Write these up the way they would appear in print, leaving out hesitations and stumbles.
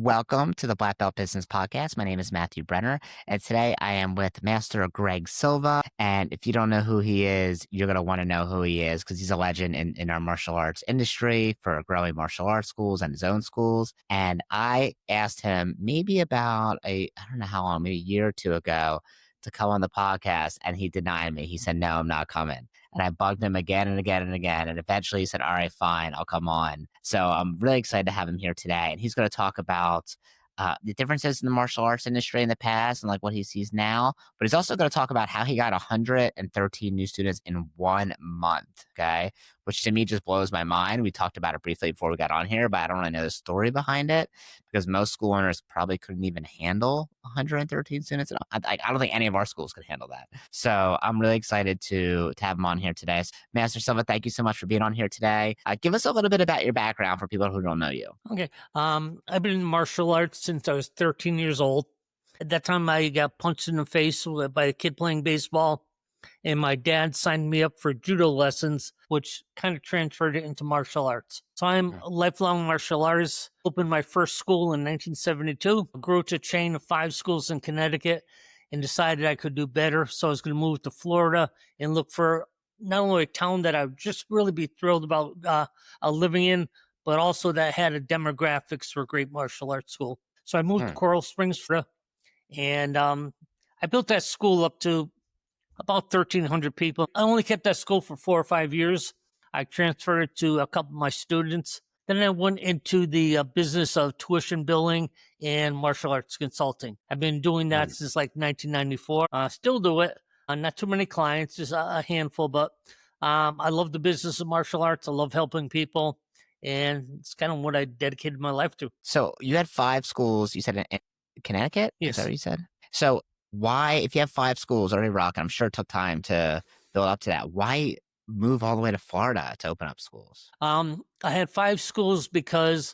Welcome to the Black Belt Business Podcast. My name is Matthew Brenner, and today I am with Master Greg Silva. And if you don't know who he is, you're going to want to know who he is because he's a legend in our martial arts industry for growing martial arts schools and his own schools. And I asked him maybe about I don't know how long, maybe a year or two ago to come on the podcast, and he denied me. He said, "No, I'm not coming." And I bugged him again and again and again. And eventually he said, "All right, fine, I'll come on." So I'm really excited to have him here today. And he's going to talk about the differences in the martial arts industry in the past and like what he sees now. But he's also going to talk about how he got 113 new students in 1 month. Okay. Which to me just blows my mind. We talked about it briefly before we got on here, but I don't really know the story behind it because most school owners probably couldn't even handle 113 students. I don't think any of our schools could handle that. So I'm really excited to have him on here today. Master Silva, thank you so much for being on here today. Give us a little bit about your background for people who don't know you. Okay. I've been in martial arts since I was 13 years old. At that time, I got punched in the face by a kid playing baseball, and my dad signed me up for judo lessons, which kind of transferred it into martial arts. So I'm a lifelong martial artist. Opened my first school in 1972, grew to a chain of 5 schools in Connecticut, and decided I could do better. So I was going to move to Florida and look for not only a town that I would just really be thrilled about living in, but also that had a demographics for a great martial arts school. So I moved to Coral Springs, Florida, and I built that school up to about 1,300 people. I only kept that school for 4 or 5 years. I transferred it to a couple of my students. Then I went into the business of tuition billing and martial arts consulting. I've been doing that since like 1994. Still do it. Not too many clients, just a handful, but I love the business of martial arts. I love helping people. And it's kind of what I dedicated my life to. So you had 5 schools, you said in Connecticut? Yes. Is that what you said? So why, if you have 5 schools already rocking, I'm sure it took time to build up to that. Why move all the way to Florida to open up schools? I had 5 schools because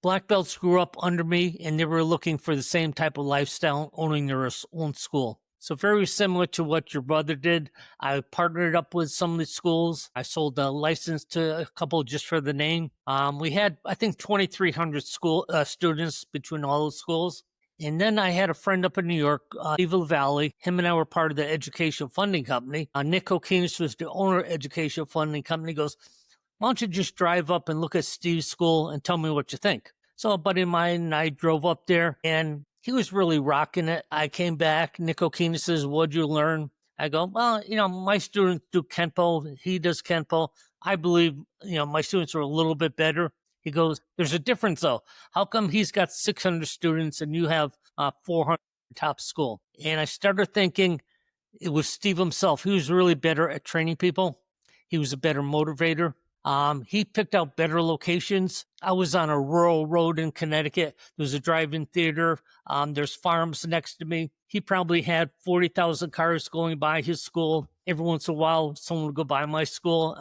black belts grew up under me and they were looking for the same type of lifestyle, owning their own school. So very similar to what your brother did. I partnered up with some of the schools. I sold a license to a couple just for the name. We had, I think, 2,300 students between all those schools. And then I had a friend up in New York, Evil Valley. Him and I were part of the education funding company. Nick O'Keefe was the owner of education funding company. He goes, "Why don't you just drive up and look at Steve's school and tell me what you think?" So a buddy of mine and I drove up there, and he was really rocking it. I came back. Nick O'Keefe says, "What'd you learn?" I go, "Well, my students do Kenpo. He does Kenpo. I believe, my students are a little bit better." He goes, "There's a difference though. How come he's got 600 students and you have 400 top school?" And I started thinking it was Steve himself. He was really better at training people. He was a better motivator. He picked out better locations. I was on a rural road in Connecticut. There was a drive-in theater. There's farms next to me. He probably had 40,000 cars going by his school. Every once in a while, someone would go by my school.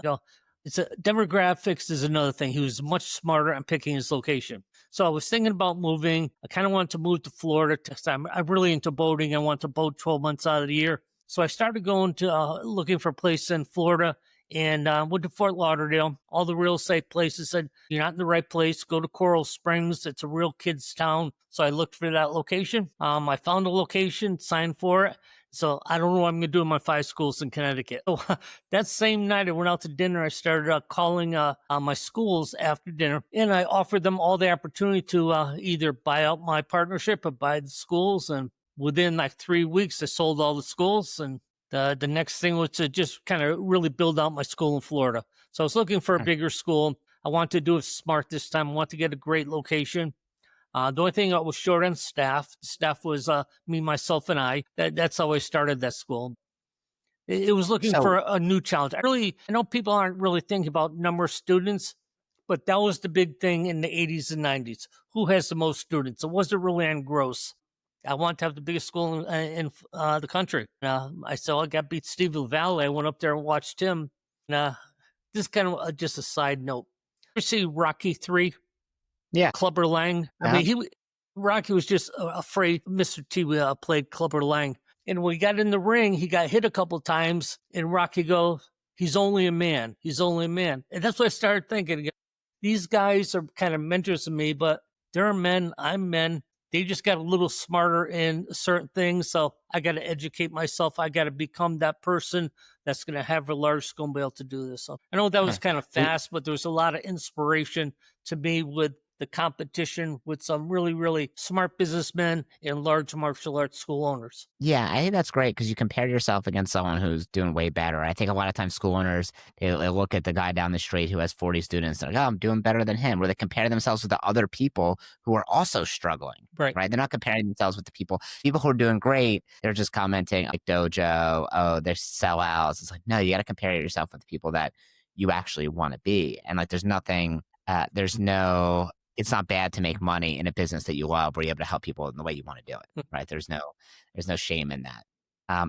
Demographics is another thing. He was much smarter on picking his location. So I was thinking about moving. I kind of wanted to move to Florida because I'm really into boating. I want to boat 12 months out of the year. So I started going to looking for a place in Florida. And went to Fort Lauderdale. All the real estate places said, "You're not in the right place. Go to Coral Springs. It's a real kids' town." So I looked for that location. I found a location, signed for it. So I don't know what I'm going to do in my 5 schools in Connecticut. So that same night, I went out to dinner. I started calling my schools after dinner, and I offered them all the opportunity to either buy out my partnership or buy the schools. And within like 3 weeks, I sold all the schools, and the next thing was to just kind of really build out my school in Florida. So I was looking for a bigger school. I wanted to do it smart this time. I wanted to get a great location. The only thing I was short on staff. The staff was me, myself, and I. That's how I started that school. It was looking for a new challenge. I know people aren't really thinking about number of students, but that was the big thing in the 80s and 90s. Who has the most students? It wasn't really on gross. I want to have the biggest school in the country. I saw I got beat Steve Valley. I went up there and watched him. This kind of just a side note. You see Rocky 3? Yeah. Clubber Lang. I mean, Rocky was just afraid Mr. T played Clubber Lang. And when he got in the ring, he got hit a couple times. And Rocky goes, "He's only a man. He's only a man." And that's what I started thinking. These guys are kind of mentors to me, but There are men, I'm men. They just got a little smarter in certain things. So I got to educate myself. I got to become that person that's going to have a large school and be able to do this. So I know that was Huh. kind of So fast, but there was a lot of inspiration to me with the competition with some really, really smart businessmen and large martial arts school owners. yeah, I think that's great because you compare yourself against someone who's doing way better. I think a lot of times school owners, they look at the guy down the street who has 40 students. They're like, oh, I'm doing better than him. Or they compare themselves with the other people who are also struggling, Right. right? They're not comparing themselves with the people who are doing great. They're just commenting like dojo, oh, they're sellouts. It's like, no, you got to compare yourself with the people that you actually want to be. And like, it's not bad to make money in a business that you love where you're able to help people in the way you want to do it, right? There's no shame in that.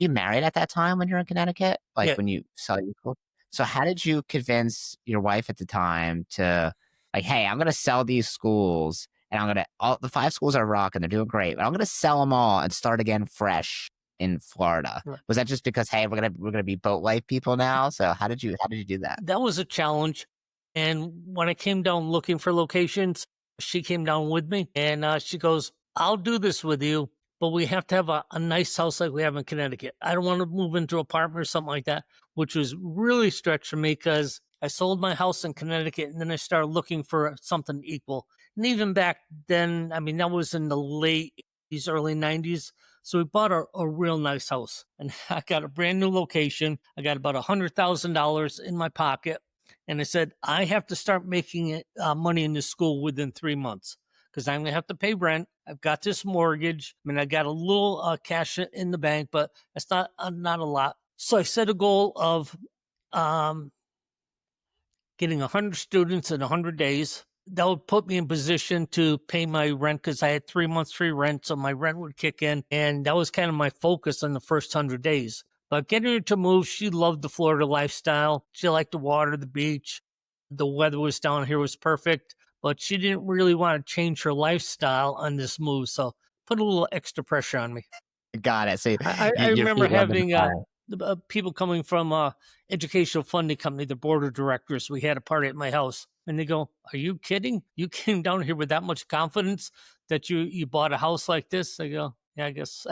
You married at that time when you were in Connecticut, like Yeah. when you saw your school. So how did you convince your wife at the time to like, hey, I'm going to sell these schools and all the 5 schools are rocking, they're doing great, but I'm going to sell them all and start again fresh in Florida. Right. Was that just because, hey, we're going to be boat life people now? So how did you do that? That was a challenge. And when I came down looking for locations, she came down with me and she goes, I'll do this with you, but we have to have a nice house like we have in Connecticut. I don't want to move into an apartment or something like that, which was really stretched for me because I sold my house in Connecticut and then I started looking for something equal. And even back then, I mean, that was in the late 80s, early 90s. So we bought a real nice house and I got a brand new location. I got about $100,000 in my pocket. And I said, I have to start making money in this school within 3 months because I'm going to have to pay rent. I've got this mortgage. I mean, I got a little cash in the bank, but it's not a lot. So I set a goal of getting 100 students in 100 days. That would put me in position to pay my rent because I had 3 months free rent. So my rent would kick in. And that was kind of my focus on the first 100 days. But getting her to move, she loved the Florida lifestyle. She liked the water, the beach. The weather was down here was perfect, but she didn't really want to change her lifestyle on this move. So put a little extra pressure on me. Got it. So I your remember feet were under the having fire. people coming from educational funding company, the board of directors. We had a party at my house, and they go, "Are you kidding? You came down here with that much confidence that you bought a house like this?" I go, "Yeah, I guess."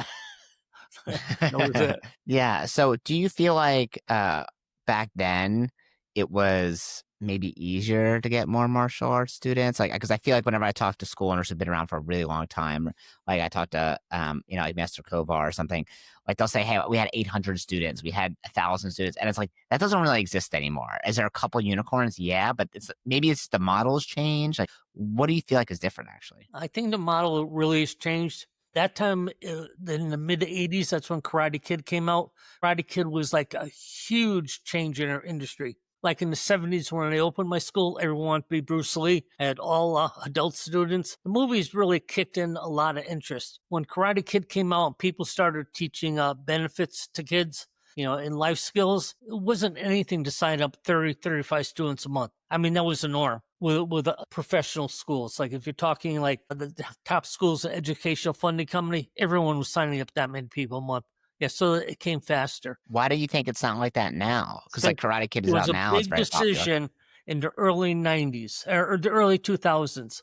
That was it. Yeah. So do you feel like back then it was maybe easier to get more martial arts students? Like, because I feel like whenever I talk to school owners who've been around for a really long time, like I talked to, like Master Kovar or something, like they'll say, hey, we had 800 students, we had 1,000 students. And it's like, that doesn't really exist anymore. Is there a couple unicorns? Yeah, but maybe it's the models change. Like, what do you feel like is different actually? I think the model really has changed. That time in the mid 80s, that's when Karate Kid came out. Karate Kid was like a huge change in our industry. Like in the 70s, when I opened my school, everyone wanted to be Bruce Lee. I had all adult students. The movies really kicked in a lot of interest. When Karate Kid came out, people started teaching benefits to kids, in life skills. It wasn't anything to sign up 30, 35 students a month. I mean, that was the norm with professional schools. Like if you're talking like the top schools, educational funding company, everyone was signing up that many people a month. Yeah, so it came faster. Why do you think it's not like that now? Because like Karate Kid It is was out a now. It's big very popular. decision in the early 90s or the early 2000s.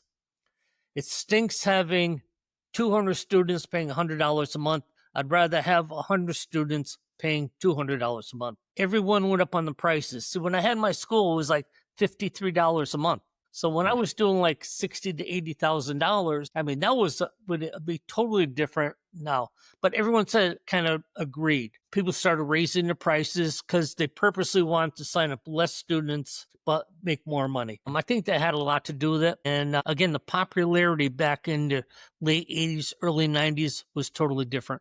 It stinks having 200 students paying $100 a month. I'd rather have 100 students paying $200 a month. Everyone went up on the prices. So when I had my school, it was like $53 a month. So when I was doing like $60,000 to $80,000, I mean, that would be totally different now. But everyone said kind of agreed. People started raising the prices because they purposely wanted to sign up less students but make more money. I think that had a lot to do with it. And again, the popularity back in the late 80s, early 90s was totally different.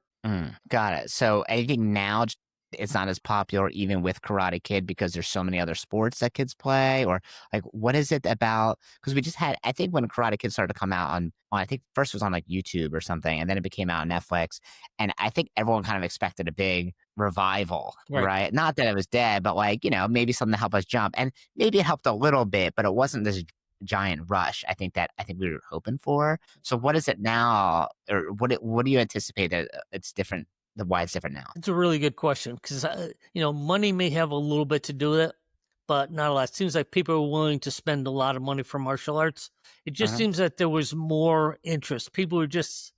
Got it. So anything now, it's not as popular even with Karate Kid because there's so many other sports that kids play, or like what is it about? Because we just had, I think when Karate Kid started to come out on I think first it was on like YouTube or something, and then it became out on Netflix, and I think everyone kind of expected a big revival, right? Not that it was dead, but like maybe something to help us jump, and maybe it helped a little bit, but it wasn't this giant rush. I think we were hoping for. So what is it now, or what do you anticipate that it's different? Why it's different now? It's a really good question because money may have a little bit to do with it, but not a lot. It seems like people are willing to spend a lot of money for martial arts. It just Uh-huh. seems that there was more interest. People were just,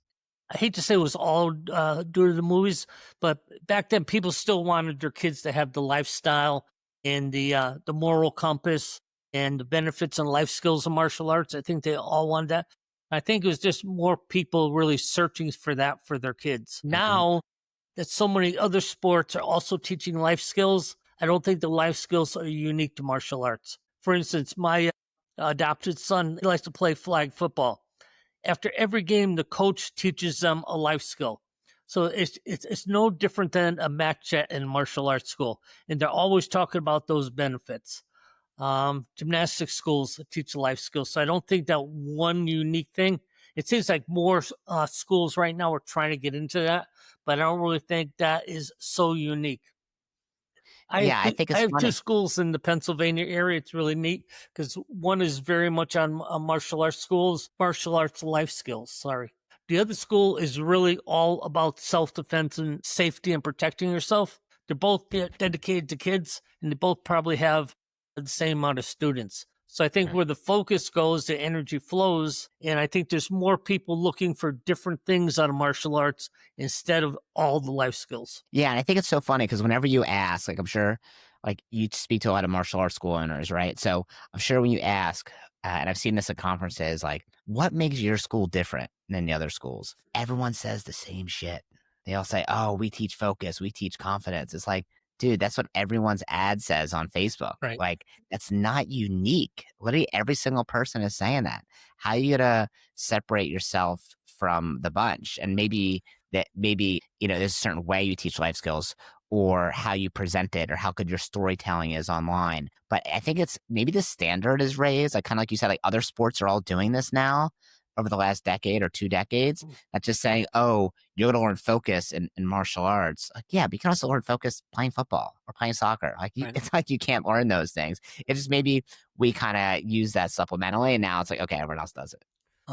I hate to say it was all due to the movies, but back then people still wanted their kids to have the lifestyle and the moral compass and the benefits and life skills of martial arts. I think they all wanted that. I think it was just more people really searching for that for their kids. Mhm. Now that so many other sports are also teaching life skills, I don't think the life skills are unique to martial arts. For instance, my adopted son, he likes to play flag football. After every game, the coach teaches them a life skill. So it's no different than a match in martial arts school, and they're always talking about those benefits. Gymnastics schools teach life skills, so I don't think that one unique thing. It seems like more schools right now are trying to get into that, but I don't really think that is so unique. Yeah, I think I it's have two funny. schools in the Pennsylvania area. It's really neat because one is very much on martial arts schools, martial arts life skills. Sorry. The other school is really all about self defense and safety and protecting yourself. They're both dedicated to kids, and they both probably have the same amount of students. So I think Right. where the focus goes, the energy flows. And I think there's more people looking for different things out of martial arts instead of all the life skills. Yeah, and I think it's so funny because whenever you ask, like I'm sure, like you speak to a lot of martial arts school owners, right? So I'm sure when you ask, and I've seen this at conferences, like, what makes your school different than the other schools? Everyone says the same shit. They all say, "Oh, we teach focus, we teach confidence." It's like, dude, that's what everyone's ad says on Facebook. Right. Like, that's not unique. Literally, every single person is saying that. How are you gonna separate yourself from the bunch? And maybe there's a certain way you teach life skills or how you present it or how good your storytelling is online. But I think it's maybe the standard is raised, like kind of like you said, like other sports are all doing this now over the last decade or 2 decades. Not just saying, oh, you're going to learn focus in martial arts. Like, yeah, but you can also learn focus playing football or playing soccer. Like, Right. it's like you can't learn those things. It's just maybe we kind of use that supplementally, and now it's like, okay, everyone else does it.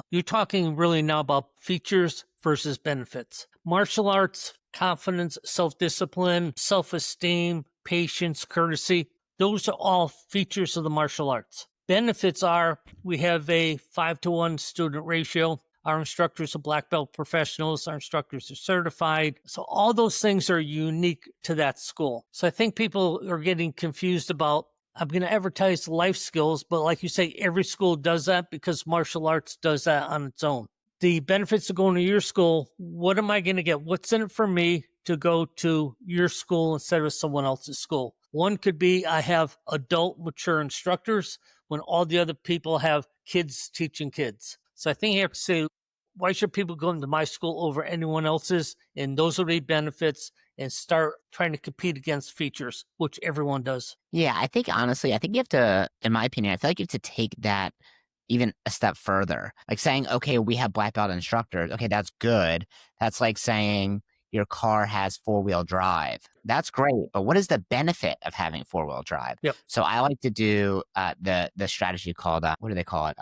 You're talking really now about features versus benefits. Martial arts, confidence, self discipline, self esteem, patience, courtesy, those are all features of the martial arts. Benefits are we have a 5-to-1 student ratio. Our instructors are black belt professionals. Our instructors are certified. So all those things are unique to that school. So I think people are getting confused about I'm going to advertise life skills, but like you say, every school does that because martial arts does that on its own. The benefits of going to your school, what am I going to get? What's in it for me to go to your school instead of someone else's school? One could be I have adult, mature instructors when all the other people have kids teaching kids. So I think you have to say, why should people go into my school over anyone else's? And those are the benefits and start trying to compete against features, which everyone does. Yeah, I think honestly, I think you have to, in my opinion, I feel like you have to take that even a step further. Like saying, okay, we have black belt instructors. Okay, that's good. That's like saying your car has four-wheel drive. That's great. But what is the benefit of having four-wheel drive? Yep. So I like to do the strategy called, what do they call it?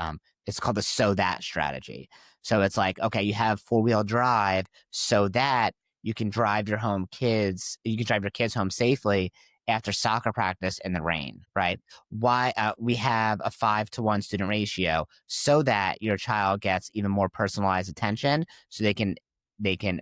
It's called the so that strategy. So it's like, okay, you have four-wheel drive so that you can drive you can drive your kids home safely after soccer practice in the rain, right? Why we have a 5-to-1 student ratio so that your child gets even more personalized attention so they can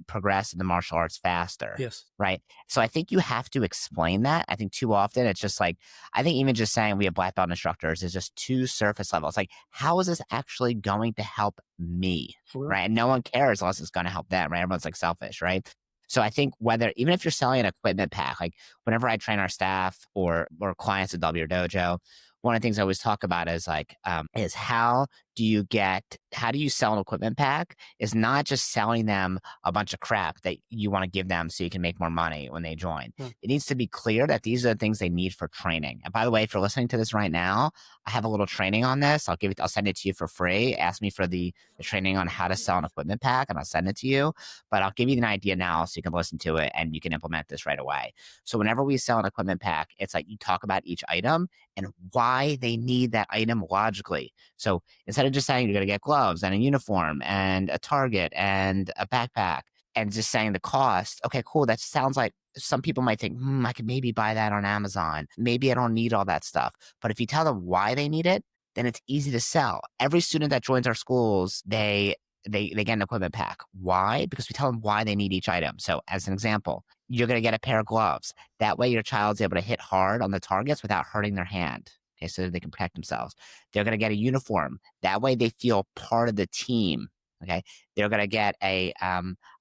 progress in the martial arts faster. Yes. Right. So I think you have to explain that. I think too often it's just like, I think even just saying we have black belt instructors is just too surface level. It's like, how is this actually going to help me? Sure. Right. And no one cares unless it's going to help them. Right. Everyone's like selfish. Right. So I think even if you're selling an equipment pack, like whenever I train our staff or clients at W Dojo, one of the things I always talk about is like, is how do you sell an equipment pack is not just selling them a bunch of crap that you want to give them so you can make more money when they join. It needs to be clear that these are the things they need for training. And by the way, if you're listening to this right now, I have a little training on this. I'll send it to you for free. Ask me for the training on how to sell an equipment pack and I'll send it to you. But I'll give you an idea now so you can listen to it and you can implement this right away. So whenever we sell an equipment pack, it's like you talk about each item and why they need that item logically. So instead of just saying you're going to get gloves and a uniform and a target and a backpack, and just saying the cost, okay, cool. That sounds like some people might think, I could maybe buy that on Amazon. Maybe I don't need all that stuff. But if you tell them why they need it, then it's easy to sell. Every student that joins our schools, they get an equipment pack. Why? Because we tell them why they need each item. So as an example, you're going to get a pair of gloves. That way your child's able to hit hard on the targets without hurting their hand. Okay, so they can protect themselves. They're going to get a uniform. That way they feel part of the team. Okay, they're going to get a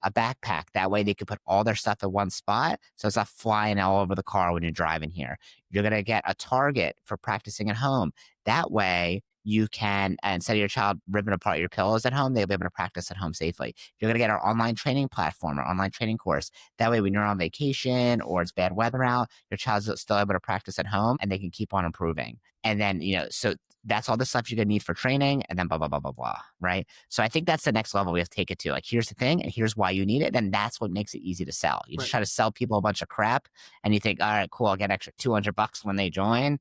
backpack. That way they can put all their stuff in one spot, so it's not flying all over the car when you're driving here. You're going to get a target for practicing at home. That way you can, instead of your child ripping apart your pillows at home, they'll be able to practice at home safely. You're going to get our online training platform, our online training course. That way when you're on vacation or it's bad weather out, your child's still able to practice at home and they can keep on improving. And then, so that's all the stuff you're going to need for training, and then blah, blah, blah, blah, blah, right? So I think that's the next level we have to take it to. Like, here's the thing, and here's why you need it. And that's what makes it easy to sell. You just try to sell people a bunch of crap, and you think, all right, cool, I'll get extra $200 when they join.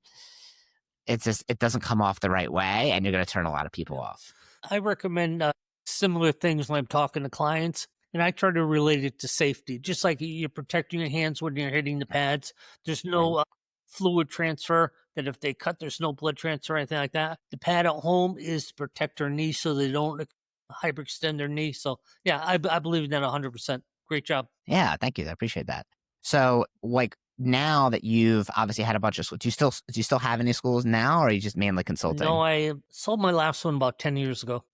It's just, it doesn't come off the right way, and you're going to turn a lot of people off. I recommend similar things when I'm talking to clients, and I try to relate it to safety. Just like you're protecting your hands when you're hitting the pads, there's no fluid transfer, that if they cut, there's no blood transfer or anything like that. The pad at home is to protect their knee so they don't hyperextend their knee. So yeah, I believe in that 100%. Great job. Yeah, thank you. I appreciate that. So like, now that you've obviously had a bunch of schools, do you still have any schools now, or are you just mainly consulting? No, I sold my last one about 10 years ago.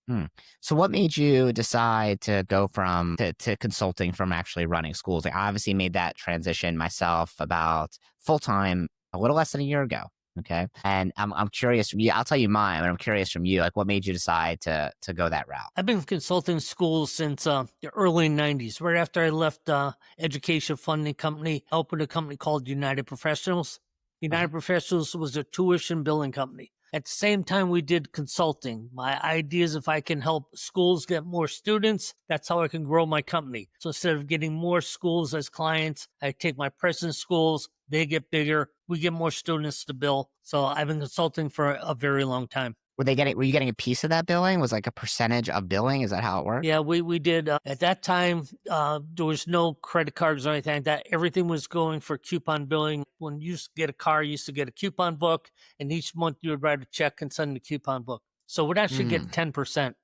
So what made you decide to go from to consulting from actually running schools? I obviously made that transition myself about full-time a little less than a year ago. Okay. And I'm curious from you. I'll tell you mine, but I'm curious from you, like, what made you decide to go that route? I've been consulting schools since the early 90s. Right after I left education funding company, I opened a company called United Professionals. United Professionals was a tuition billing company. At the same time, we did consulting. My idea is if I can help schools get more students, that's how I can grow my company. So instead of getting more schools as clients, I take my present schools, they get bigger, we get more students to bill. So I've been consulting for a very long time. Were you getting a piece of that billing? Was like a percentage of billing? Is that how it worked? Yeah, we did. At that time, there was no credit cards or anything like that. Everything was going for coupon billing. When you used to get a car, you used to get a coupon book, and each month you would write a check and send the coupon book. So we'd actually get 10%.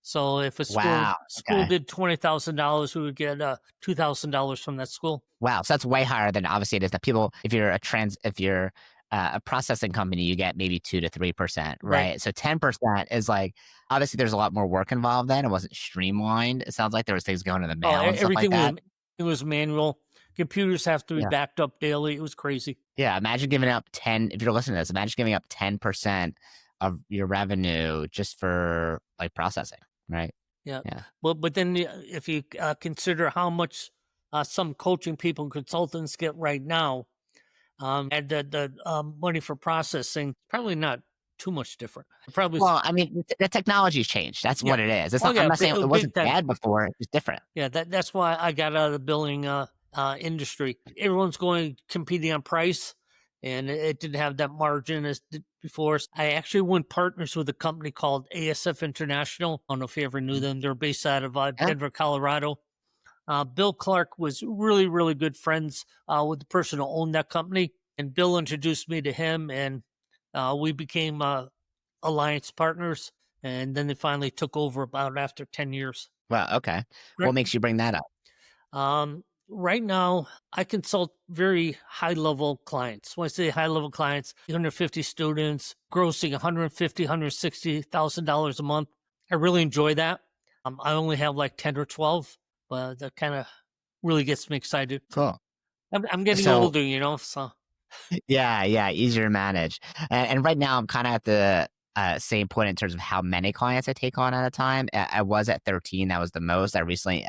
So if a school did $20,000, we would get $2,000 from that school. Wow, so that's way higher than obviously it is that people. If you're a processing company, you get maybe 2 to 3%, right? So 10% is like, obviously there's a lot more work involved then. It wasn't streamlined. It sounds like there was things going in the mail and stuff like that. It was manual. Computers have to be backed up daily. It was crazy. Yeah, imagine giving up if you're listening to this, imagine giving up 10% of your revenue just for like processing, right? Yeah. But then if you consider how much some coaching people and consultants get right now, and the money for processing, probably not too much different. Well, I mean, the technology's changed. That's what it is. It's not, I'm not saying it wasn't bad before. It was different. Yeah, that's why I got out of the billing industry. Everyone's competing on price, and it didn't have that margin as before. I actually went partners with a company called ASF International. I don't know if you ever knew them. They're based out of Denver, Colorado. Bill Clark was really, really good friends with the person who owned that company. And Bill introduced me to him, and we became alliance partners. And then they finally took over about after 10 years. Wow, okay. What makes you bring that up? Right now, I consult very high-level clients. When I say high-level clients, 150 students, grossing $150,000, $160,000 a month. I really enjoy that. I only have like 10 or 12, but that kind of really gets me excited. Cool. I'm getting older, so. Yeah, easier to manage. And right now, I'm kind of at the same point in terms of how many clients I take on at a time. I was at 13. That was the most. I recently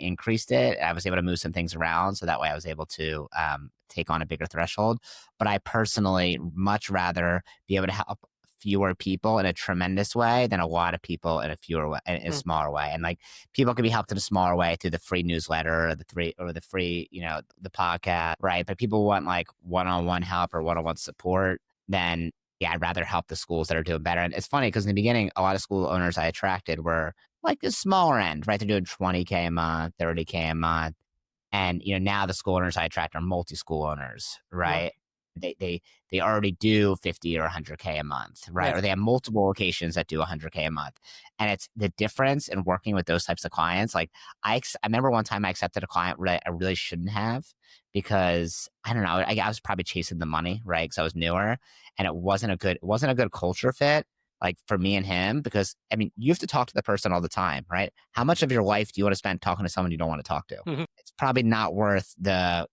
increased it. I was able to move some things around, so that way I was able to take on a bigger threshold. But I personally much rather be able to help fewer people in a tremendous way than a lot of people in a smaller way. And like, people can be helped in a smaller way through the free newsletter or the free, the podcast, right? But people want like one-on-one help or one-on-one support, then I'd rather help the schools that are doing better. And it's funny because in the beginning, a lot of school owners I attracted were like the smaller end, right? They're doing 20K a month, 30K a month. And, now the school owners I attract are multi-school owners, Right. right? They already do 50 or 100K a month, right? Right. Or they have multiple locations that do 100K a month. And it's the difference in working with those types of clients. Like I remember one time I accepted a client where I really shouldn't have, because I don't know, I was probably chasing the money, right? Because I was newer, and it wasn't a good culture fit, like for me and him, because I mean, you have to talk to the person all the time, right? How much of your life do you want to spend talking to someone you don't want to talk to? Mhm. It's probably not worth the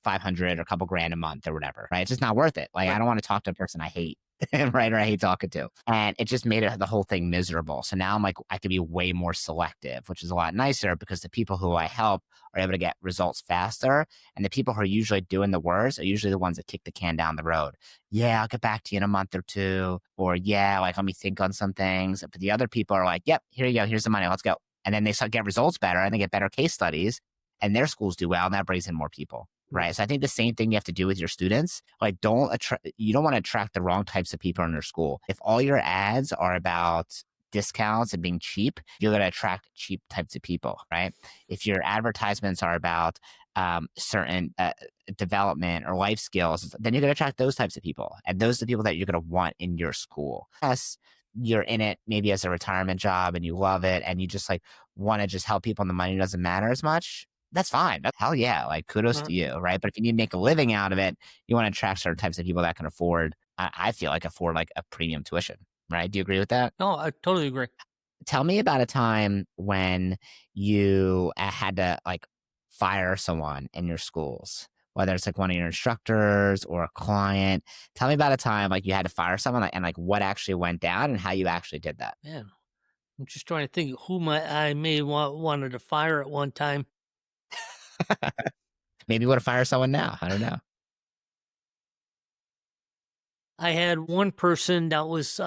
500 or a couple grand a month or whatever, right? It's just not worth it. Like, I Right. don't want to talk to a person I hate, right? Or I hate talking to. And it just made the whole thing miserable. So now I'm like, I could be way more selective, which is a lot nicer, because the people who I help are able to get results faster. And the people who are usually doing the worst are usually the ones that kick the can down the road. Yeah, I'll get back to you in a month or two. Or yeah, like, let me think on some things. But the other people are like, yep, here you go. Here's the money. Let's go. And then they start get results better, and they get better case studies, and their schools do well, and that brings in more people. Right. So I think the same thing you have to do with your students. Like, you don't want to attract the wrong types of people in your school. If all your ads are about discounts and being cheap, you're going to attract cheap types of people, right? If your advertisements are about certain development or life skills, then you're going to attract those types of people. And those are the people that you're going to want in your school. Yes, you're in it maybe as a retirement job and you love it and you just like want to just help people and the money doesn't matter as much. That's fine. Hell yeah. Like, kudos to you. Right. But if you need to make a living out of it, you want to attract certain types of people that can afford, I feel like, afford like a premium tuition. Right. Do you agree with that? No, I totally agree. Tell me about a time when you had to like fire someone in your schools, whether it's like one of your instructors or a client. Tell me about a time like you had to fire someone, and like what actually went down and how you actually did that. Man, I'm just trying to think who I may wanted to fire at one time. Maybe you want to fire someone now. I don't know. I had one person that was,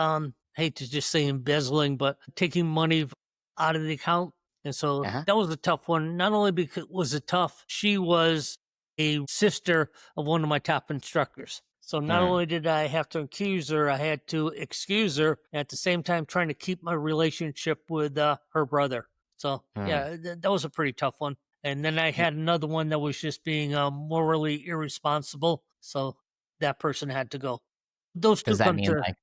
hate to just say embezzling, but taking money out of the account. And so Uh-huh. that was a tough one. Not only because was it tough, she was a sister of one of my top instructors. So not Mm, only did I have to accuse her, I had to excuse her, at the same time trying to keep my relationship with her brother. So mm. yeah, that was a pretty tough one. And then I had another one that was just being morally irresponsible. So that person had to go. Those 2 Does that come mean to like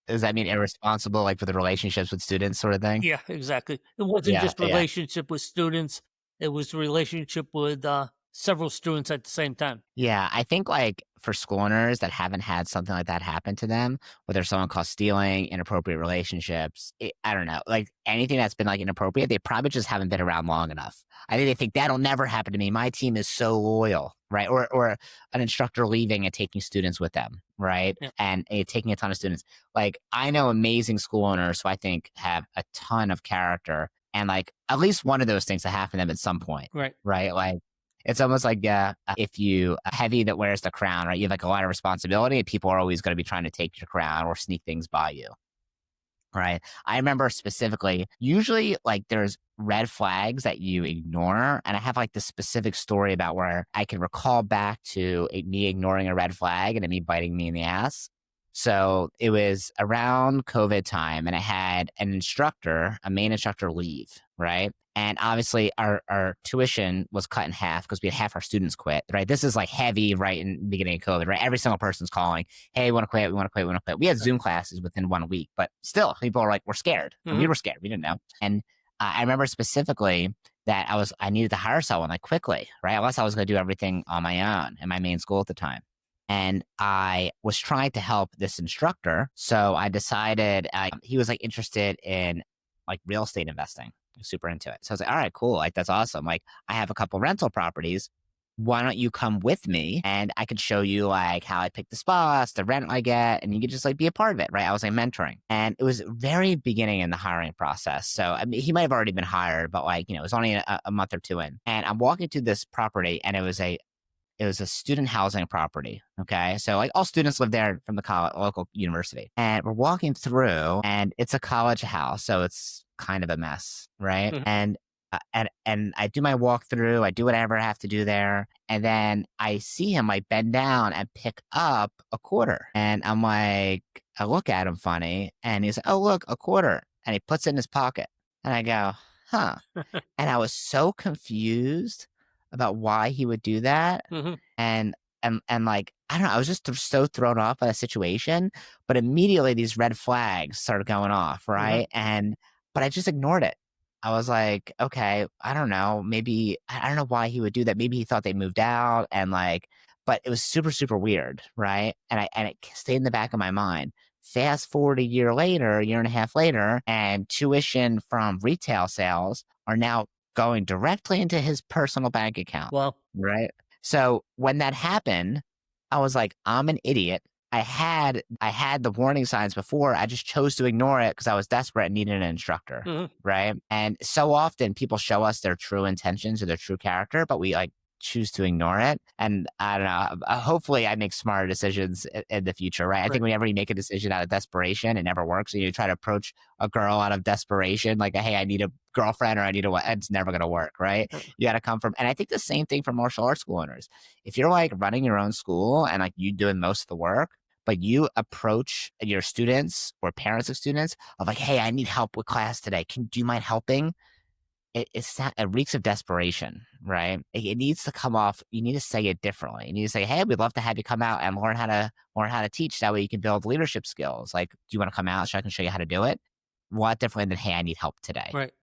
does that mean irresponsible, like, for the relationships with students sort of thing? yeah, exactly. It wasn't Yeah, just yeah. relationship with students, it was relationship with, several students at the same time. Yeah, I think, like, for school owners that haven't had something like that happen to them, whether someone caught stealing, inappropriate relationships, I don't know, like, anything that's been, like, inappropriate, they probably just haven't been around long enough. I think they think, "That'll never happen to me. My team is so loyal," right? Or an instructor leaving and taking students with them, right? Yeah, And, taking a ton of students. Like, I know amazing school owners who I think have a ton of character, and, like, at least one of those things that happened to them at some point, right. right? Like, it's almost like, if you a heavy that wears the crown, right? You have like a lot of responsibility, and people are always going to be trying to take your crown or sneak things by you, right? I remember specifically, usually like there's red flags that you ignore, and I have like this specific story about where I can recall back to me ignoring a red flag and it me biting me in the ass. So it was around COVID time, and I had an instructor, a main instructor, leave, right? And obviously our tuition was cut in half because we had half our students quit, right? This is like heavy right in the beginning of COVID, right? Every single person's calling, hey, we want to quit, we want to quit, we want to quit. We had Right. Zoom classes within 1 week, but still people are like, we're scared. And we Mhm. were scared. We didn't know. And I remember specifically that I needed to hire someone like quickly, right? Unless I was going to do everything on my own in my main school at the time. And I was trying to help this instructor. So I decided he was like interested in like real estate investing, super into it. So I was like, all right, cool. Like, that's awesome. Like, I have a couple rental properties. Why don't you come with me and I could show you like how I pick the spots, the rent I get, and you could just like be a part of it, right? I was like mentoring. And it was very beginning in the hiring process. So I mean, he might have already been hired, but like, it was only a month or two in. And I'm walking to this property, and it was a student housing property. Okay. So like all students live there from the local university, and we're walking through, and it's a college house. So it's kind of a mess. Right. Mhm. And I do my walkthrough, I do whatever I have to do there. And then I see him like bend down and pick up a quarter. And I'm like, I look at him funny, and he's like, oh, look, a quarter. And he puts it in his pocket. And I go, huh. And I was so confused about why he would do that. Hmm. And like, I don't know, I was just so thrown off by the situation. But immediately these red flags started going off, Hmm. right? But I just ignored it. I was like, okay, I don't know. Maybe I don't know why he would do that. Maybe he thought they moved out and like, but it was super, super weird, right? And it stayed in the back of my mind. Fast forward a year later, a year and a half later, and tuition from retail sales are now going directly into his personal bank account, Well, right? So when that happened, I was like, I'm an idiot. I had the warning signs before. I just chose to ignore it because I was desperate and needed an instructor, mhm, right? And so often people show us their true intentions or their true character, but we like choose to ignore it. And I don't know. Hopefully, I make smarter decisions in the future, right? I right, think whenever you make a decision out of desperation, it never works. And you try to approach a girl out of desperation, like, hey, I need a girlfriend or I need a what? It's never going to work, right? right, You got to come from, and I think the same thing for martial arts school owners. If you're like running your own school and like you doing most of the work, but you approach your students or parents of students of like, hey, I need help with class today. Do you mind helping? It reeks of desperation, right? It needs to come off. You need to say it differently. You need to say, "Hey, we'd love to have you come out and learn how to teach. That way, you can build leadership skills. Like, do you want to come out so I can show you how to do it?" A lot differently than, "Hey, I need help today." right.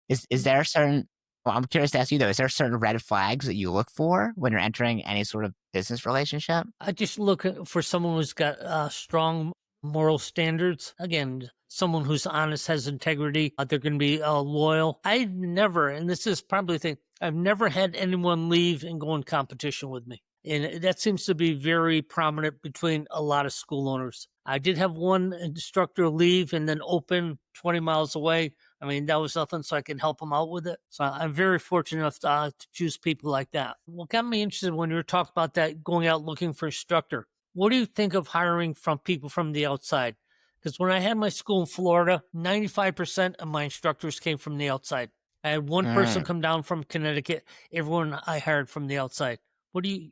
Is there a certain? Well, I'm curious to ask you though. Is there certain red flags that you look for when you're entering any sort of business relationship? I just look for someone who's got strong moral standards. Again, someone who's honest, has integrity. They're going to be loyal. I never, and this is probably the thing, I've never had anyone leave and go in competition with me. And that seems to be very prominent between a lot of school owners. I did have one instructor leave and then open 20 miles away. I mean, that was nothing, so I can help them out with it. So I'm very fortunate enough to choose people like that. What got me interested when you were talking about that, going out looking for instructor, what do you think of hiring from people from the outside? Because when I had my school in Florida, 95% of my instructors came from the outside. I had one person Mm. come down from Connecticut. Everyone I hired from the outside. What do you,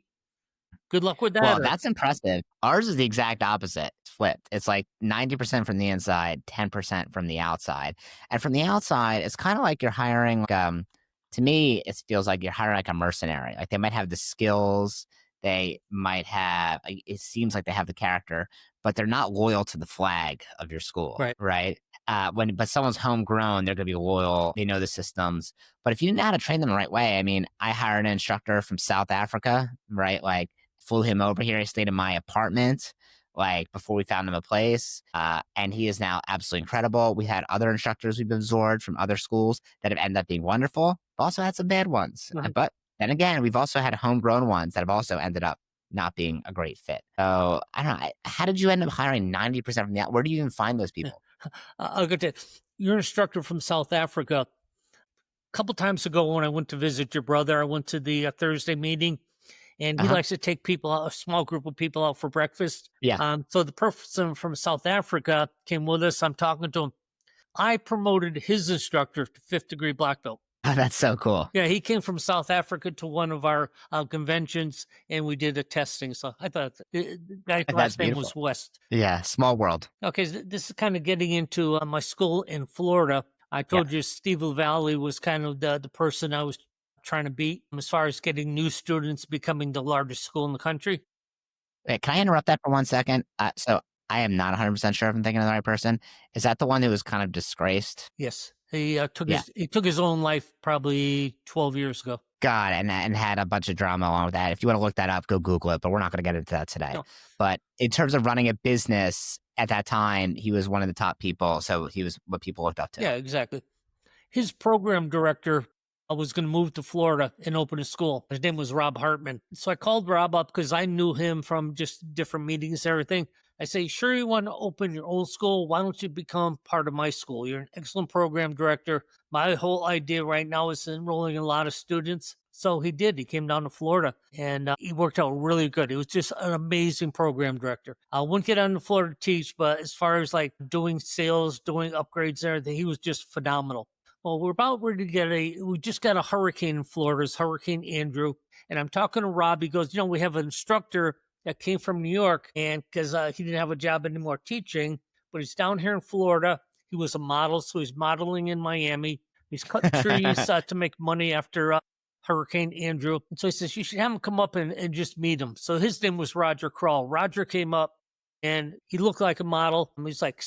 good luck with that? Well, Or, that's impressive. Ours is the exact opposite. It's flipped. It's like 90% from the inside, 10% from the outside. And from the outside, it's kind of like you're hiring, to me, it feels like you're hiring like a mercenary. Like they might have the skills, they might have, like, it seems like they have the character, but they're not loyal to the flag of your school, right. right? But someone's homegrown, they're going to be loyal. They know the systems. But if you didn't know how to train them the right way, I mean, I hired an instructor from South Africa, right? Like, flew him over here. He stayed in my apartment like before we found him a place. And he is now absolutely incredible. We had other instructors we've absorbed from other schools that have ended up being wonderful. We've also had some bad ones. Mhm. But then again, we've also had homegrown ones that have also ended up not being a great fit. So I don't know. How did you end up hiring 90% from the out? Where do you even find those people? I'll get to your instructor from South Africa. A couple times ago, when I went to visit your brother, I went to the Thursday meeting, and Uh he huh. likes to take people out, a small group of people out for breakfast. Yeah. So the person from South Africa came with us. I'm talking to him. I promoted his instructor to fifth degree black belt. That's so cool. Yeah, he came from South Africa to one of our conventions, and we did a testing. So I thought the guy's That's last name was beautiful. West. Yeah. Small world. Okay, so this is kind of getting into my school in Florida. I Yeah. told you Steve Valley was kind of the person I was trying to beat as far as getting new students, becoming the largest school in the country. Wait, can I interrupt that for 1 second? So I am not 100% sure if I'm thinking of the right person. Is that the one who was kind of disgraced? Yes, he Yeah. took his own life probably 12 years ago. God, and had a bunch of drama along with that. If you want to look that up, go Google it, but we're not going to get into that today. No, But in terms of running a business at that time, he was one of the top people. So he was what people looked up to. yeah, exactly. His program director was going to move to Florida and open a school. His name was Rob Hartman. So I called Rob up because I knew him from just different meetings and everything. I say, sure, you want to open your own school? Why don't you become part of my school? You're an excellent program director. My whole idea right now is enrolling a lot of students. So he did. He came down to Florida and he worked out really good. He was just an amazing program director. I wouldn't get on to Florida to teach, but as far as like doing sales, doing upgrades and everything, he was just phenomenal. Well, we're about ready to get we just got a hurricane in Florida, it's Hurricane Andrew. And I'm talking to Rob. He goes, we have an instructor that came from New York and because he didn't have a job anymore teaching, but he's down here in Florida. He was a model, so he's modeling in Miami. He's cutting trees to make money after Hurricane Andrew. And so he says, you should have him come up and just meet him. So his name was Roger Crawl. Roger came up and he looked like a model. He's like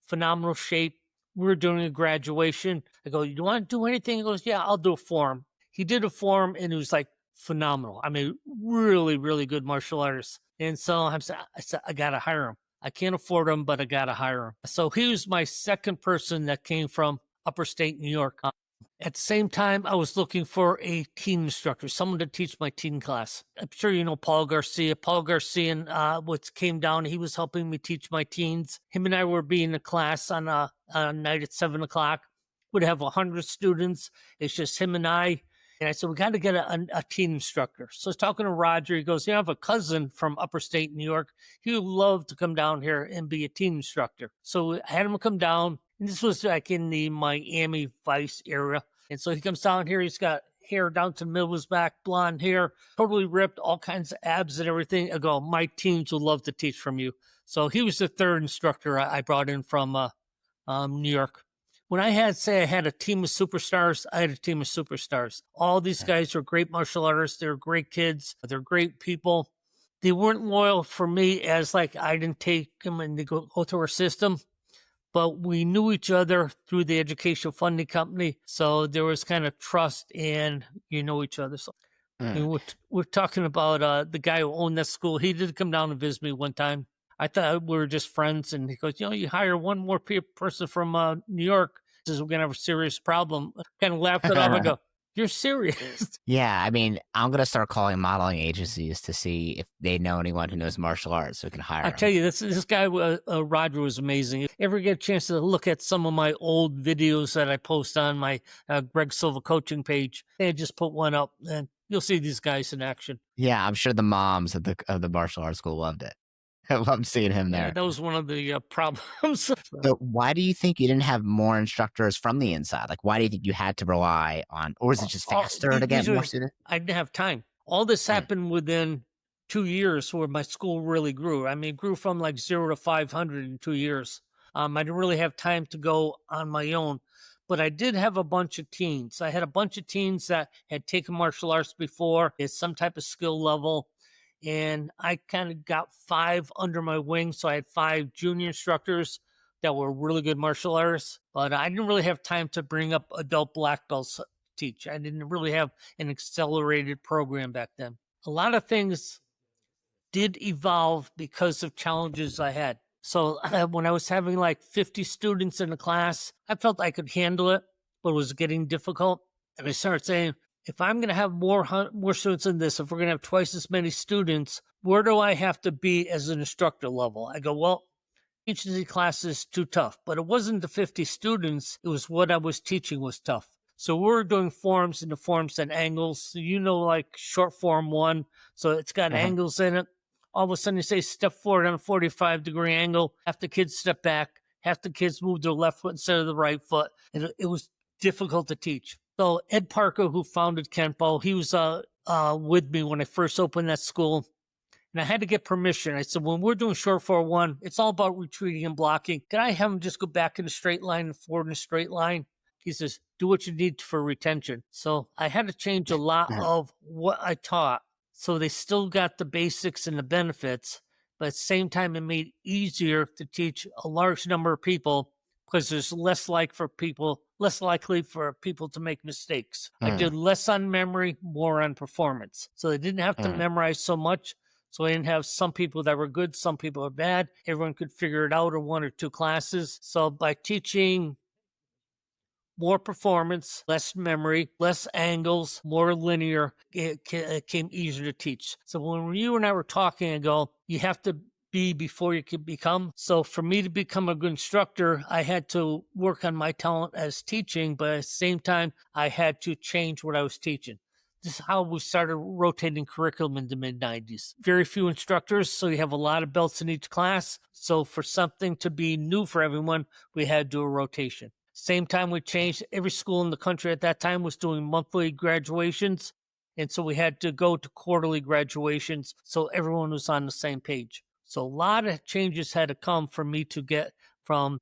phenomenal shape. We were doing a graduation. I go, you want to do anything? He goes, yeah, I'll do a form. He did a form and it was like phenomenal. I mean, really, really good martial artist. And so I said, I got to hire him. I can't afford him, but I got to hire him. So he was my second person that came from upper state New York. At the same time, I was looking for a teen instructor, someone to teach my teen class. I'm sure you know Paul Garcia. Paul Garcia, what came down, he was helping me teach my teens. Him and I were being in class on a night at 7 o'clock. We'd have 100 students. It's just him and I. And I said, we got to get a teen instructor. So I was talking to Roger. He goes, I have a cousin from upper state New York. He would love to come down here and be a teen instructor. So I had him come down. And this was like in the Miami Vice area. And so he comes down here. He's got hair down to the middle of his back, blonde hair, totally ripped, all kinds of abs and everything. I go, my teens would love to teach from you. So he was the third instructor I brought in from New York. When I had a team of superstars, I had a team of superstars. All these guys are great martial artists. They're great kids. They're great people. They weren't loyal for me as like I didn't take them and they go through our system. But we knew each other through the educational funding company. So there was kind of trust and you know each other. So and we're talking about the guy who owned that school. He did come down and visit me one time. I thought we were just friends. And he goes, you hire one more person from New York. He says, we're going to have a serious problem. Kind of laughed it off. I go, you're serious? Yeah, I mean, I'm going to start calling modeling agencies to see if they know anyone who knows martial arts so we can hire him. I tell you, this guy, Roger, was amazing. If you ever get a chance to look at some of my old videos that I post on my Greg Silva coaching page, I just put one up and you'll see these guys in action. Yeah, I'm sure the moms of the martial arts school loved it. I loved seeing him there. Yeah, that was one of the problems. So why do you think you didn't have more instructors from the inside? Like, why do you think you had to rely on, or was it just faster to get more students? I didn't have time. All this happened within 2 years where my school really grew. I mean, it grew from like 0 to 500 in 2 years. I didn't really have time to go on my own, but I did have a bunch of teens. I had a bunch of teens that had taken martial arts before at some type of skill level. And I kind of got 5 under my wing. So I had 5 junior instructors that were really good martial artists, but I didn't really have time to bring up adult black belts to teach. I didn't really have an accelerated program back then. A lot of things did evolve because of challenges I had. So when I was having like 50 students in a class, I felt I could handle it, but it was getting difficult. And I started saying, if I'm going to have more students in this, if we're going to have twice as many students, where do I have to be as an instructor level? I go, well, each of the classes is too tough, but it wasn't the 50 students. It was what I was teaching was tough. So we're doing forms and the forms and angles. So like short form 1. So it's got angles in it. All of a sudden you say step forward on a 45-degree angle. Half the kids step back. Half the kids move their left foot instead of the right foot. And it was difficult to teach. So Ed Parker, who founded Kenpo, he was with me when I first opened that school. And I had to get permission. I said, when we're doing short 4-1, it's all about retreating and blocking. Can I have him just go back in a straight line and forward in a straight line? He says, do what you need for retention. So I had to change a lot of what I taught. So they still got the basics and the benefits, but at the same time, it made it easier to teach a large number of people because there's less likely for people to make mistakes. I did less on memory, more on performance. So they didn't have to memorize so much. So I didn't have some people that were good, some people were bad. Everyone could figure it out in 1 or 2 classes. So by teaching more performance, less memory, less angles, more linear, it came easier to teach. So when you and I were talking, I go, you have to be before you can become. So for me to become a good instructor, I had to work on my talent as teaching, but at the same time, I had to change what I was teaching. This is how we started rotating curriculum in the mid-90s. Very few instructors, so you have a lot of belts in each class. So for something to be new for everyone, we had to do a rotation. Same time we changed, every school in the country at that time was doing monthly graduations. And so we had to go to quarterly graduations so everyone was on the same page. So a lot of changes had to come for me to get from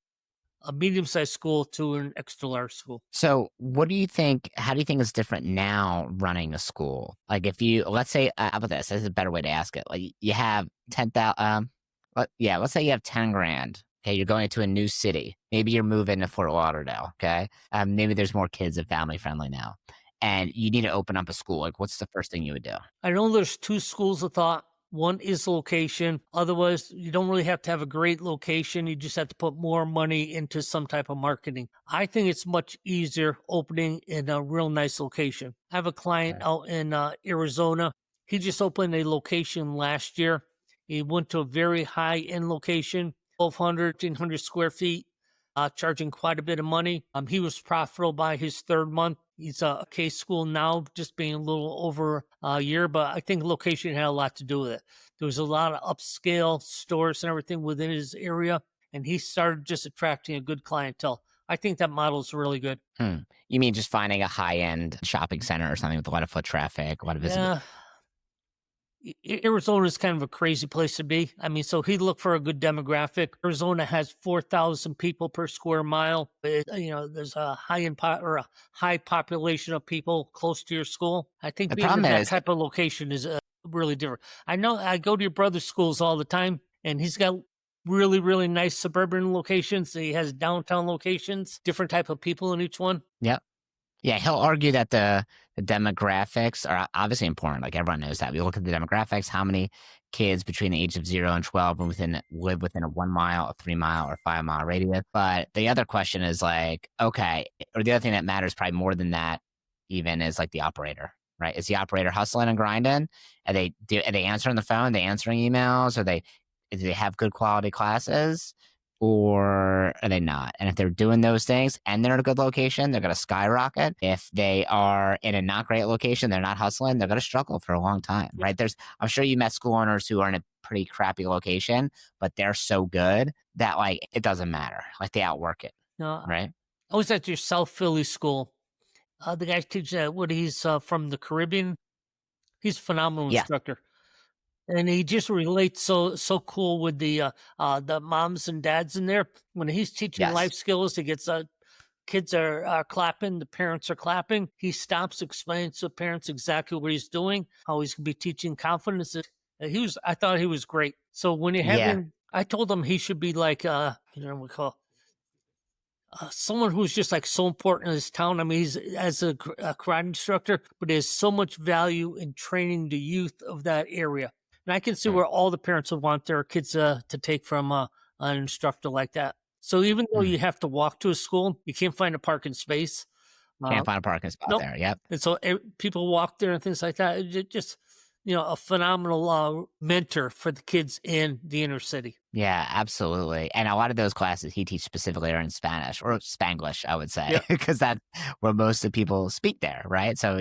a medium-sized school to an extra large school. So, what do you think? How do you think is different now running a school? Like, if you, let's say, how about this? This is a better way to ask it. Like, you have 10,000, yeah, let's say you have 10 grand. Okay, you're going to a new city. Maybe you're moving to Fort Lauderdale. Okay, maybe there's more kids and family friendly now, and you need to open up a school. Like, what's the first thing you would do? I know there's two schools of thought. One is location. Otherwise, you don't really have to have a great location. You just have to put more money into some type of marketing. I think it's much easier opening in a real nice location. I have a client Right. out in Arizona. He just opened a location last year. He went to a very high-end location, 1,200, 1,500 square feet, charging quite a bit of money. He was profitable by his third month. He's a K school now, just being a little over a year, but I think location had a lot to do with it. There was a lot of upscale stores and everything within his area, and he started just attracting a good clientele. I think that model is really good. You mean just finding a high end shopping center or something with a lot of foot traffic, a lot of visibility? Yeah, Arizona is kind of a crazy place to be. I mean, so he'd look for a good demographic. Arizona has 4,000 people per square mile. There's a or a high population of people close to your school. I think The being in problem that is, type of location is really different. I know I go to your brother's schools all the time, and he's got really, really nice suburban locations. He has downtown locations, different type of people in each one. yeah. Yeah, he'll argue that the demographics are obviously important. Like everyone knows that. We look at the demographics, how many kids between the age of 0 and 12 live within a 1 mile, a 3 mile, or 5 mile radius. But the other question is like, okay, or the other thing that matters probably more than that even is like the operator, right? Is the operator hustling and grinding? Are they answering the phone? Are they answering emails? Do they have good quality classes? Or are they not? And if they're doing those things and they're in a good location, they're going to skyrocket. If they are in a not great location, they're not hustling, they're going to struggle for a long time, right? I'm sure you met school owners who are in a pretty crappy location, but they're so good that like it doesn't matter. Like they outwork it, Uh, right? I was at your South Philly school. The guy teaches he's from the Caribbean. He's a phenomenal Yeah. instructor. And he just relates so cool with the moms and dads in there. When he's teaching life Yes. skills, he gets kids are clapping, the parents are clapping. He stops, explains to the parents exactly what he's doing, how he's going to be teaching confidence. I thought he was great. So when you have Yeah. him, I told him he should be like we call someone who's just like so important in his town. I mean, he's as a karate instructor, but there's so much value in training the youth of that area. And I can see Mm. where all the parents would want their kids to take from an instructor like that. So even though Mm. you have to walk to a school, you can't find a parking space. Can't Uh, find a parking spot nope. there. Yep. And so people walk there and things like that. Just a phenomenal mentor for the kids in the inner city. Yeah, absolutely. And a lot of those classes he teaches specifically are in Spanish or Spanglish, I would say, Yep. because that's where most of the people speak there, right? So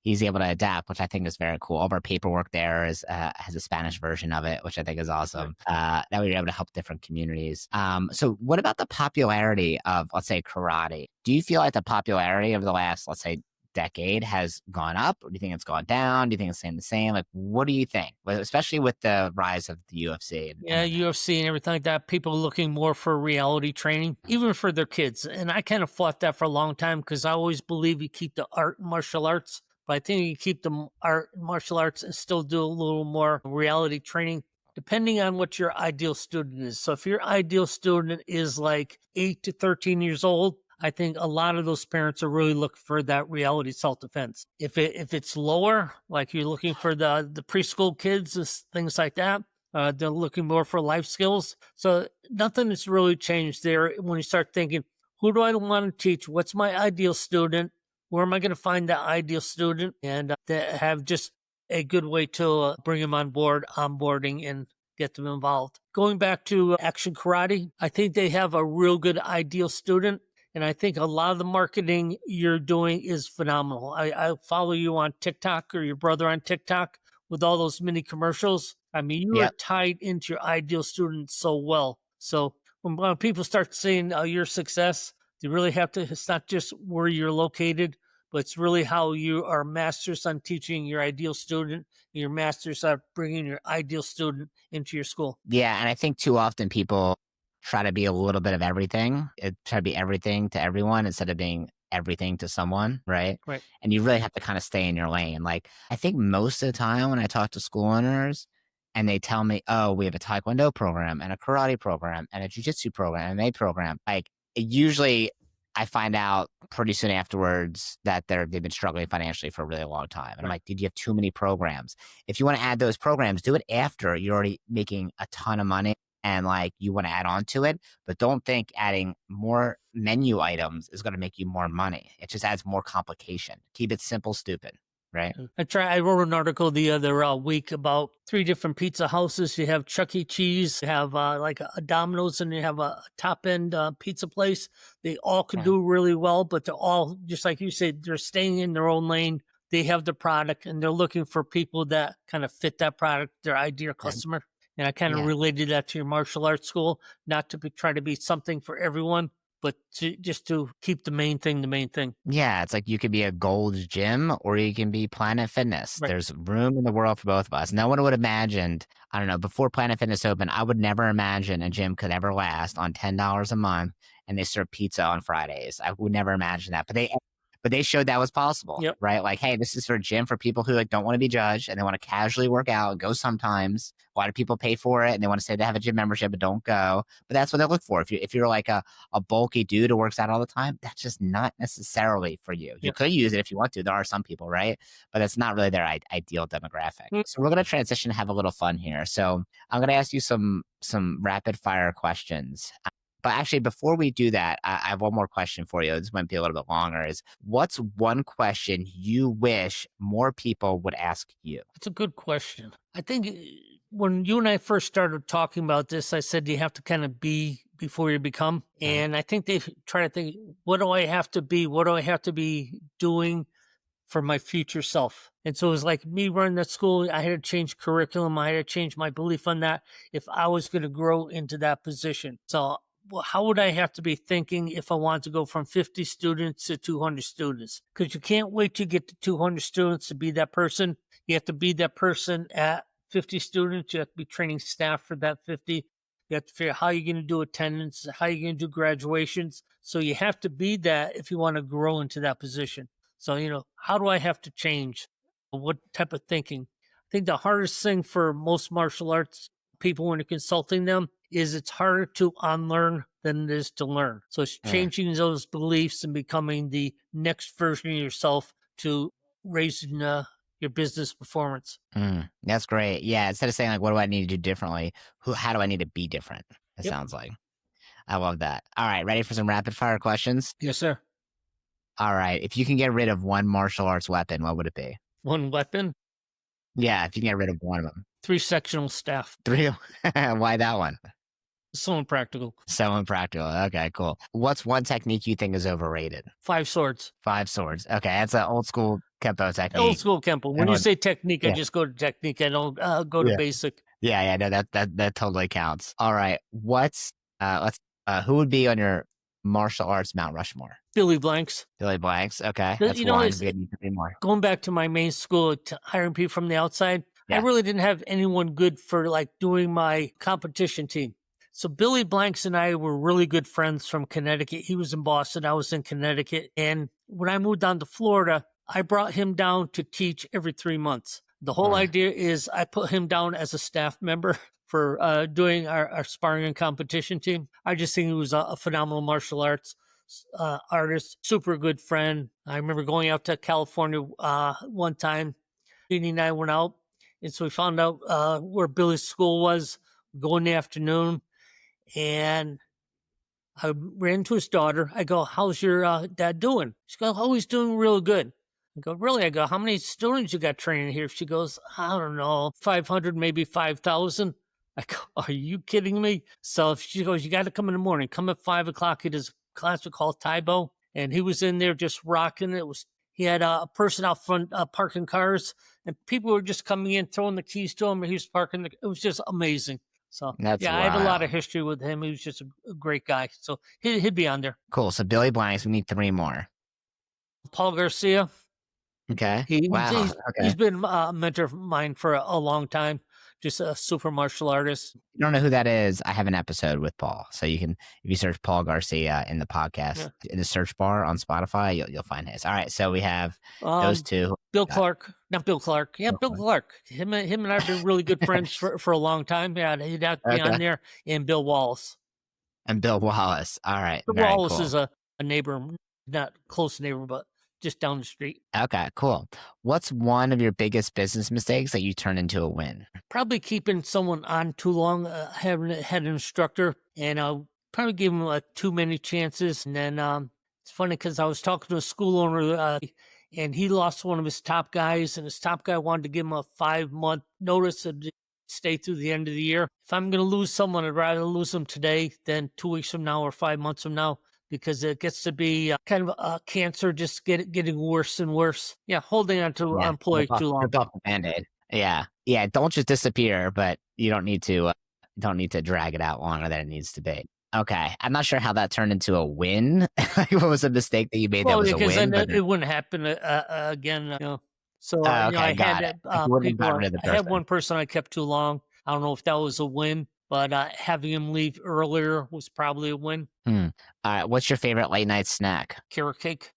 he's able to adapt, which I think is very cool. All of our paperwork there has a Spanish version of it, which I think is awesome. That way you're able to help different communities. So what about the popularity of, let's say, karate? Do you feel like the popularity over the last, let's say, decade has gone up, or do you think it's gone down? Do you think it's staying the same? Like, what do you think? Especially with the rise of the UFC and UFC and everything like that. People are looking more for reality training, even for their kids. And I kind of fought that for a long time because I always believe you keep the art and martial arts, but I think you keep the art and martial arts and still do a little more reality training, depending on what your ideal student is. So if your ideal student is like 8 to 13 years old, I think a lot of those parents are really looking for that reality self-defense. If it's lower, like you're looking for the preschool kids and things like that, they're looking more for life skills. So nothing has really changed there when you start thinking, who do I want to teach? What's my ideal student? Where am I going to find that ideal student? And to have just a good way to bring them on board, onboarding, and get them involved. Going back to Action Karate, I think they have a real good ideal student. And I think a lot of the marketing you're doing is phenomenal. I follow you on TikTok or your brother on TikTok with all those mini commercials. I mean, you are Yep. tied into your ideal student so well. So when people start seeing your success, they really have to, it's not just where you're located, but it's really how you are masters on teaching your ideal student, and your masters on bringing your ideal student into your school. Yeah, and I think too often people try to be a little bit of everything. Try to be everything to everyone instead of being everything to someone, right? Right. And you really have to kind of stay in your lane. Like, I think most of the time when I talk to school owners and they tell me, oh, we have a taekwondo program and a karate program and a jiu-jitsu program, MMA program, like usually I find out pretty soon afterwards that they've been struggling financially for a really long time. And I'm Right. like, dude, you have too many programs. If you want to add those programs, do it after you're already making a ton of money and like you want to add on to it. But don't think adding more menu items is going to make you more money. It just adds more complication. Keep it simple, stupid, right? I wrote an article the other week about 3 different pizza houses. You have Chuck E. Cheese, you have like a Domino's, and you have a top end pizza place. They all could Right. do really well, but they're all, just like you said, they're staying in their own lane. They have the product and they're looking for people that kind of fit that product, their ideal customer. And I kind of Yeah. related that to your martial arts school, not to try to be something for everyone, but just to keep the main thing the main thing. Yeah, it's like you could be a Gold's Gym or you can be Planet Fitness. Right. There's room in the world for both of us. No one would have imagined, I don't know, before Planet Fitness opened, I would never imagine a gym could ever last on $10 a month and they serve pizza on Fridays. I would never imagine that. But they showed that was possible, Yep. right? Like, hey, this is for a gym for people who like don't want to be judged and they want to casually work out and go sometimes. A lot of people pay for it and they want to say they have a gym membership but don't go. But that's what they look for. If you're like a bulky dude who works out all the time, that's just not necessarily for you. You Yep. could use it if you want to. There are some people, right? But that's not really their ideal demographic. Mm. So we're going to transition and have a little fun here. So I'm going to ask you some rapid fire questions. But actually, before we do that, I have one more question for you. This might be a little bit longer. Is what's one question you wish more people would ask you? It's a good question. I think when you and I first started talking about this, I said you have to kind of be before you become. And I think they try to think, what do I have to be? What do I have to be doing for my future self? And so it was like me running that school. I had to change curriculum. I had to change my belief on that if I was going to grow into that position. So how would I have to be thinking if I want to go from 50 students to 200 students? Because you can't wait to get to 200 students to be that person. You have to be that person at 50 students. You have to be training staff for that 50. You have to figure out how you're going to do attendance, how you're going to do graduations. So you have to be that if you want to grow into that position. So, how do I have to change? What type of thinking? I think the hardest thing for most martial arts people when you're consulting them is it's harder to unlearn than it is to learn. So it's changing those beliefs and becoming the next version of yourself to raising your business performance. That's great. Yeah. Instead of saying like, what do I need to do differently? How do I need to be different? It sounds like. I love that. All right. Ready for some rapid fire questions? Yes, sir. All right. If you can get rid of one martial arts weapon, what would it be? One weapon, Yeah. If you can get rid of one of them. 3 sectional staff. 3. Why that one? So impractical. So impractical. Okay, cool. What's one technique you think is overrated? 5 swords. 5 swords. Okay, that's an old school Kempo technique. Old school Kempo. When you say technique, I Yeah. just go to technique. I don't go to basic. Yeah, no, that totally counts. All right, who would be on your martial arts Mount Rushmore? Billy Blanks. Billy Blanks. Okay, The- that's you know, one. it's- We need 3 more. Going back to my main school, hiring people from the outside, I Yeah. really didn't have anyone good for like doing my competition team. So Billy Blanks and I were really good friends from Connecticut. He was in Boston. I was in Connecticut. And when I moved down to Florida, I brought him down to teach every 3 months. The whole idea is I put him down as a staff member for doing our sparring and competition team. I just think he was a phenomenal martial arts artist, super good friend. I remember going out to California one time. Jeannie and I went out, and so we found out where Billy's school was. Go in the afternoon, and I ran into his daughter. I go, "How's your dad doing?" She goes, "Oh, he's doing real good." I go, "Really?" I go, "How many students you got training here?" She goes, "I don't know, 500, maybe 5,000." I go, "Are you kidding me?" So she goes, "You got to come in the morning. Come at 5 o'clock." It is class we call Taibo, and he was in there just rocking. He had a person out front parking cars, and people were just coming in, throwing the keys to him, and he was parking. It was just amazing. So That's I had a lot wild. of history with him. He was just a great guy. So he'd be on there. Cool. So Billy Blanks, we need 3 more. Paul Garcia. Okay. He's Okay. been a mentor of mine for a long time. just a super martial artist. You don't know who that is, I have an episode with Paul. So you can, if you search Paul Garcia in the podcast, Yeah. in the search bar on Spotify, you'll find his. All right. So we have those Um, two. Bill Clark, not Bill Clark. Yeah, Bill Clark. Him and I have been really good friends for a long time. Yeah, he'd have to be on Okay. there. And Bill Wallace. And Bill Wallace. All right. Bill Very Wallace cool. is a neighbor, not close neighbor, but just down the street. Okay, cool. What's one of your biggest business mistakes that you turn into a win? Probably keeping someone on too long. Having had an instructor, and probably gave him too many chances. And then it's funny because I was talking to a school owner, and he lost one of his top guys, and his top guy wanted to give him a 5-month notice to stay through the end of the year. If I'm going to lose someone, I'd rather lose them today than 2 weeks from now or 5 months from now, because it gets to be kind of a cancer, just getting worse and worse. Yeah, holding on to an employee too long. Rip off the Band-Aid. Yeah. Yeah. Don't just disappear, but you don't need to drag it out longer than it needs to be. Okay. I'm not sure how that turned into a win. Like, what was a mistake that you made that was a because win? then it wouldn't happen again. So Okay, I got had it. Like, you wouldn't have people. gotten rid of the I had person. one person I kept too long. I don't know if that was a win, but having him leave earlier was probably a win. All right. What's your favorite late night snack? Carrot cake.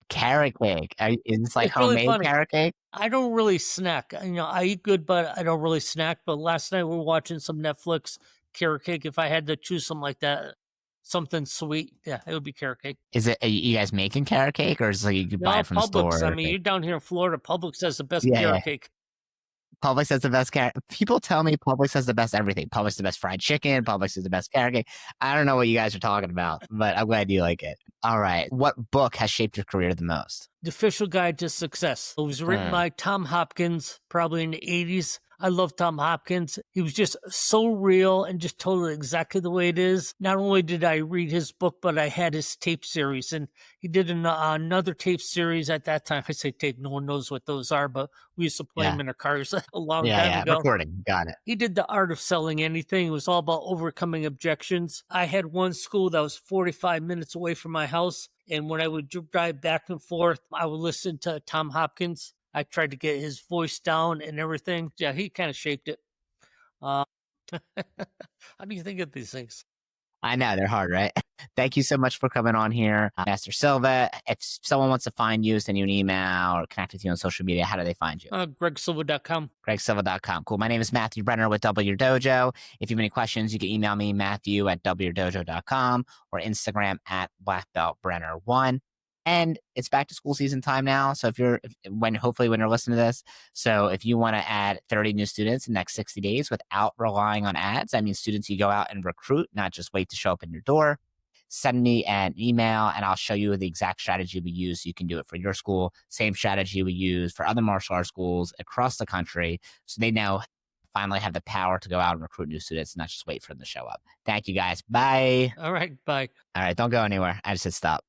Carrot cake. Is this like It's really homemade funny. carrot cake? I don't really snack. I eat good, but I don't really snack. But last night we were watching some Netflix. Carrot cake. If I had to choose something like that, something sweet, yeah, it would be carrot cake. Is it, are you guys making carrot cake, or is it like you could buy it from the Publix. store? I mean, you're down here in Florida. Publix has the best Yeah, carrot yeah. cake. Publix has the best carrot. People tell me Publix has the best everything. Publix is the best fried chicken. Publix is the best carrot cake. I don't know what you guys are talking about, but I'm glad you like it. All right. What book has shaped your career the most? The Official Guide to Success. It was written by Tom Hopkins, probably in the 80s. I love Tom Hopkins. He was just so real and just told it exactly the way it is. Not only did I read his book, but I had his tape series. And he did another tape series at that time. I say tape, no one knows what those are, but we used to play them in our cars a long time ago. Recording. Got it. He did The Art of Selling Anything. It was all about overcoming objections. I had one school that was 45 minutes away from my house. And when I would drive back and forth, I would listen to Tom Hopkins. I tried to get his voice down and everything. Yeah, he kind of shaped it. How do you think of these things? I know, they're hard, right? Thank you so much for coming on here, Master Silva. If someone wants to find you, send you an email, or connect with you on social media, how do they find you? GregSilva.com. GregSilva.com. Cool. My name is Matthew Brenner with Double Your Dojo. If you have any questions, you can email me, Matthew@doubleyourdojo.com, or Instagram @BlackBeltBrenner1. And it's back to school season time now. So hopefully when you're listening to this, so if you want to add 30 new students in the next 60 days without relying on ads, I mean, students you go out and recruit, not just wait to show up in your door, send me an email and I'll show you the exact strategy we use so you can do it for your school. Same strategy we use for other martial arts schools across the country. So they now finally have the power to go out and recruit new students, not just wait for them to show up. Thank you guys. Bye. All right. Bye. All right. Don't go anywhere. I just said stop.